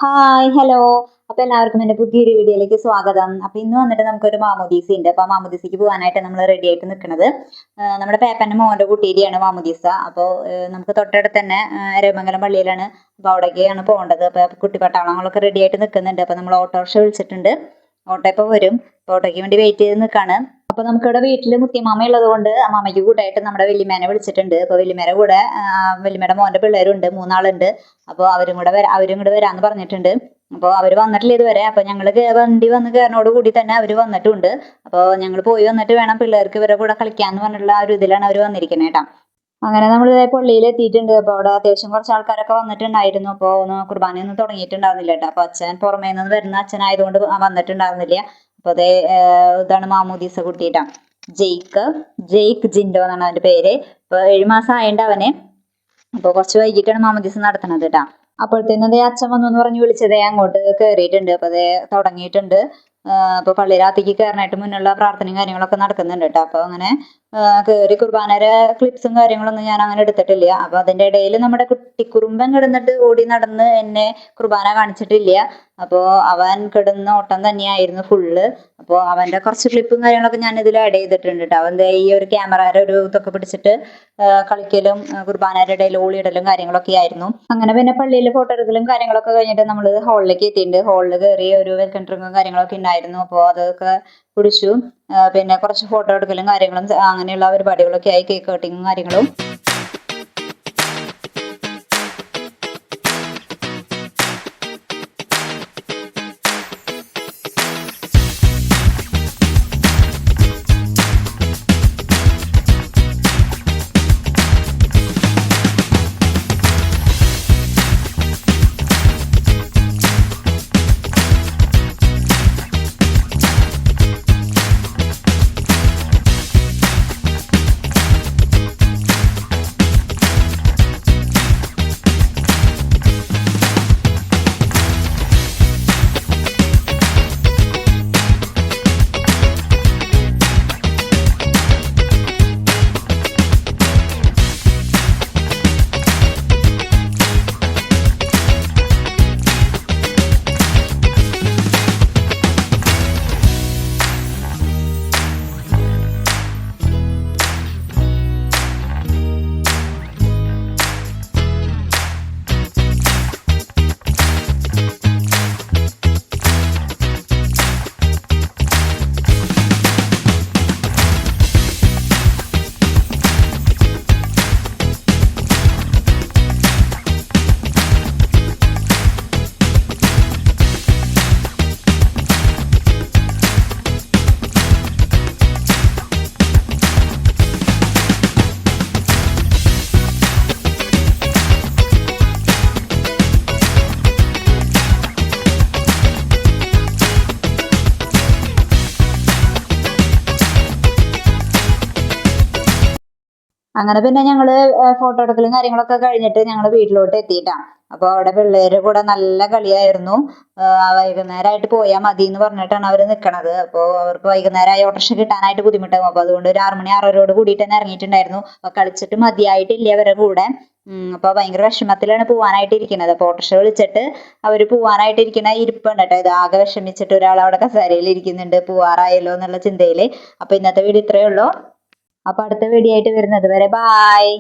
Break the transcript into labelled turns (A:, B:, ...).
A: Hi hello. അപ്പൊ എല്ലാവർക്കും എന്റെ പുതിയൊരു വീഡിയോയിലേക്ക് സ്വാഗതം. അപ്പൊ ഇന്ന് വന്നിട്ട് നമുക്കൊരു മാമോദീസ ഉണ്ട്. അപ്പൊ മാമോദീസയ്ക്ക് പോകാനായിട്ട് നമ്മൾ റെഡി ആയിട്ട് നിൽക്കുന്നത് നമ്മുടെ പേപ്പന്റെ മോന്റെ കുട്ടീരിയാണ് മാമോദീസ. അപ്പോൾ നമുക്ക് തൊട്ടടുത്ത് തന്നെ എരമംഗലം പള്ളിയിലാണ്. അപ്പൊ അവിടേക്കാണ് പോകേണ്ടത്. അപ്പൊ കുട്ടി പട്ടാളങ്ങളൊക്കെ റെഡി ആയിട്ട് നിൽക്കുന്നുണ്ട്. അപ്പൊ നമ്മൾ ഓട്ടോറിക്ഷ വിളിച്ചിട്ടുണ്ട്. ഓട്ടോ ഇപ്പൊ വരും. ഓട്ടോയ്ക്ക് വേണ്ടി വെയിറ്റ് ചെയ്ത് നിൽക്കാണ്. അപ്പൊ നമുക്കിവിടെ വീട്ടില് മുത്തിയമാമ ഉള്ളത് കൊണ്ട് അമ്മാമയ്ക്ക് കൂട്ടായിട്ട് നമ്മുടെ വല്യമ്മേനെ വിളിച്ചിട്ടുണ്ട്. അപ്പൊ വല്യമ്മേടെ കൂടെ വല്യമ്മയുടെ മോന്റെ പിള്ളേരുണ്ട്, 3 ആളുണ്ട്. അപ്പോൾ അവരും കൂടെ വരാന്ന് പറഞ്ഞിട്ടുണ്ട്. അപ്പോൾ അവര് വന്നിട്ടില്ല ഇതുവരെ. അപ്പൊ ഞങ്ങള് വണ്ടി വന്ന് കയറിനോട് കൂടി തന്നെ അവര് വന്നിട്ടുണ്ട്. അപ്പോൾ ഞങ്ങൾ പോയി വന്നിട്ട് വേണം പിള്ളേർക്ക് ഇവരുടെ കൂടെ കളിക്കാന്ന് പറഞ്ഞിട്ടുള്ള ആ ഒരു ഇതിലാണ് അവർ വന്നിരിക്കുന്നത് കേട്ടോ. അങ്ങനെ നമ്മൾ പള്ളിയിൽ എത്തിയിട്ടുണ്ട്. അപ്പൊ അവിടെ അത്യാവശ്യം കുറച്ച് ആൾക്കാരൊക്കെ വന്നിട്ടുണ്ടായിരുന്നു. അപ്പോൾ കുർബാനയൊന്നും തുടങ്ങിയിട്ടുണ്ടായിരുന്നില്ല കേട്ടോ. അപ്പൊ അച്ഛൻ പുറമേ നിന്ന് വരുന്ന അച്ഛനായതുകൊണ്ട് വന്നിട്ടുണ്ടായിരുന്നില്ല. അപ്പൊ അതേ ഇതാണ് മാമോദീസ കുട്ടിയിട്ടാ, ജെയ്ക്ക് ജിൻഡോ എന്നാണ് അവന്റെ പേര്. ഇപ്പൊ 7 മാസം ആയണ്ട് അവന്. അപ്പൊ കുറച്ച് വൈകിട്ടാണ് മാമോദീസ നടത്തണത് കേട്ടാ. അപ്പോഴത്തേനും അതേ അച്ഛൻ വന്നു എന്ന് പറഞ്ഞ് വിളിച്ചതേ അങ്ങോട്ട് കയറിയിട്ടുണ്ട്. അപ്പൊ അതേ തുടങ്ങിയിട്ടുണ്ട്. അപ്പൊ പള്ളിയിലകത്തേക്ക് കയറാനായിട്ട് മുന്നുള്ള പ്രാർത്ഥനയും കാര്യങ്ങളൊക്കെ നടക്കുന്നുണ്ട് കേട്ടോ. അപ്പൊ അങ്ങനെ കയറി കുർബാനയുടെ ക്ലിപ്സും കാര്യങ്ങളൊന്നും ഞാൻ അങ്ങനെ എടുത്തിട്ടില്ല. അപ്പൊ അതിന്റെ ഇടയിൽ നമ്മുടെ കുട്ടിക്കുറുമ്പൻ കിടന്നിട്ട് ഓടി നടന്ന് എന്നെ കുർബാന കാണിച്ചിട്ടില്ല. അപ്പോ അവൻ കിടന്ന ഓട്ടം തന്നെയായിരുന്നു ഫുള്ള്. അപ്പോൾ അവന്റെ കുറച്ച് ക്ലിപ്പും കാര്യങ്ങളൊക്കെ ഞാൻ ഇതിൽ ആഡ് ചെയ്തിട്ടുണ്ട് കേട്ടോ. അവന്റെ ഈ ഒരു ക്യാമറയുടെ ഒരു ഇതൊക്കെ പിടിച്ചിട്ട് കളിക്കലും കുർബാനയുടെ ഇടയിൽ ഓളിയിടലും കാര്യങ്ങളൊക്കെ ആയിരുന്നു. അങ്ങനെ പിന്നെ പള്ളിയിൽ ഫോട്ടോ എടുക്കലും കാര്യങ്ങളൊക്കെ കഴിഞ്ഞിട്ട് നമ്മൾ ഹാളിലേക്ക് എത്തിയിട്ടുണ്ട്. ഹാളിൽ കയറി ഒരു വെൽക്കം ഡ്രിങ്കും കാര്യങ്ങളൊക്കെ ഉണ്ടായിരുന്നു. അപ്പോൾ അതൊക്കെ കുടിച്ചു. പിന്നെ കുറച്ച് ഫോട്ടോ എടുക്കലും കാര്യങ്ങളും അങ്ങനെയുള്ള പരിപാടികളൊക്കെ ആയി. കേക്ക് കട്ടിങ്ങും കാര്യങ്ങളും. അങ്ങനെ പിന്നെ ഞങ്ങള് ഫോട്ടോ എടുക്കലും കാര്യങ്ങളൊക്കെ കഴിഞ്ഞിട്ട് ഞങ്ങൾ വീട്ടിലോട്ട് എത്തിയിട്ടാ. അപ്പൊ അവിടെ പിള്ളേര് കൂടെ നല്ല കളിയായിരുന്നു. വൈകുന്നേരമായിട്ട് പോയാൽ മതി എന്ന് പറഞ്ഞിട്ടാണ് അവര് നിക്കണത്. അപ്പോൾ അവർക്ക് വൈകുന്നേരമായി ഓട്ടോറിക്ഷ കിട്ടാനായിട്ട് ബുദ്ധിമുട്ടാകും. അപ്പൊ അതുകൊണ്ട് ഒരു 6 മണി 6:30 കൂടിയിട്ട് തന്നെ ഇറങ്ങിയിട്ടുണ്ടായിരുന്നു. അപ്പൊ കളിച്ചിട്ട് മതിയായിട്ടില്ല അവരുടെ കൂടെ. അപ്പൊ ഭയങ്കര വിഷമത്തിലാണ് പോവാനായിട്ട് ഇരിക്കുന്നത്. അപ്പൊ ഓട്ടോറിക്ഷ വിളിച്ചിട്ട് അവര് പോവാനായിട്ട് ഇരിക്കുന്ന ഇരിപ്പുണ്ട് കേട്ടോ. ഇത് ആകെ വിഷമിച്ചിട്ട് ഒരാൾ അവിടെ കസേരയിൽ ഇരിക്കുന്നുണ്ട്, പോവാറായല്ലോ എന്നുള്ള ചിന്തയില്. അപ്പൊ ഇന്നത്തെ വീഡിയോ ഇത്രയേ ഉള്ളൂ. അപ്പൊ അടുത്ത വീഡിയോ ആയിട്ട് വരുന്നത് വരെ ബായ്.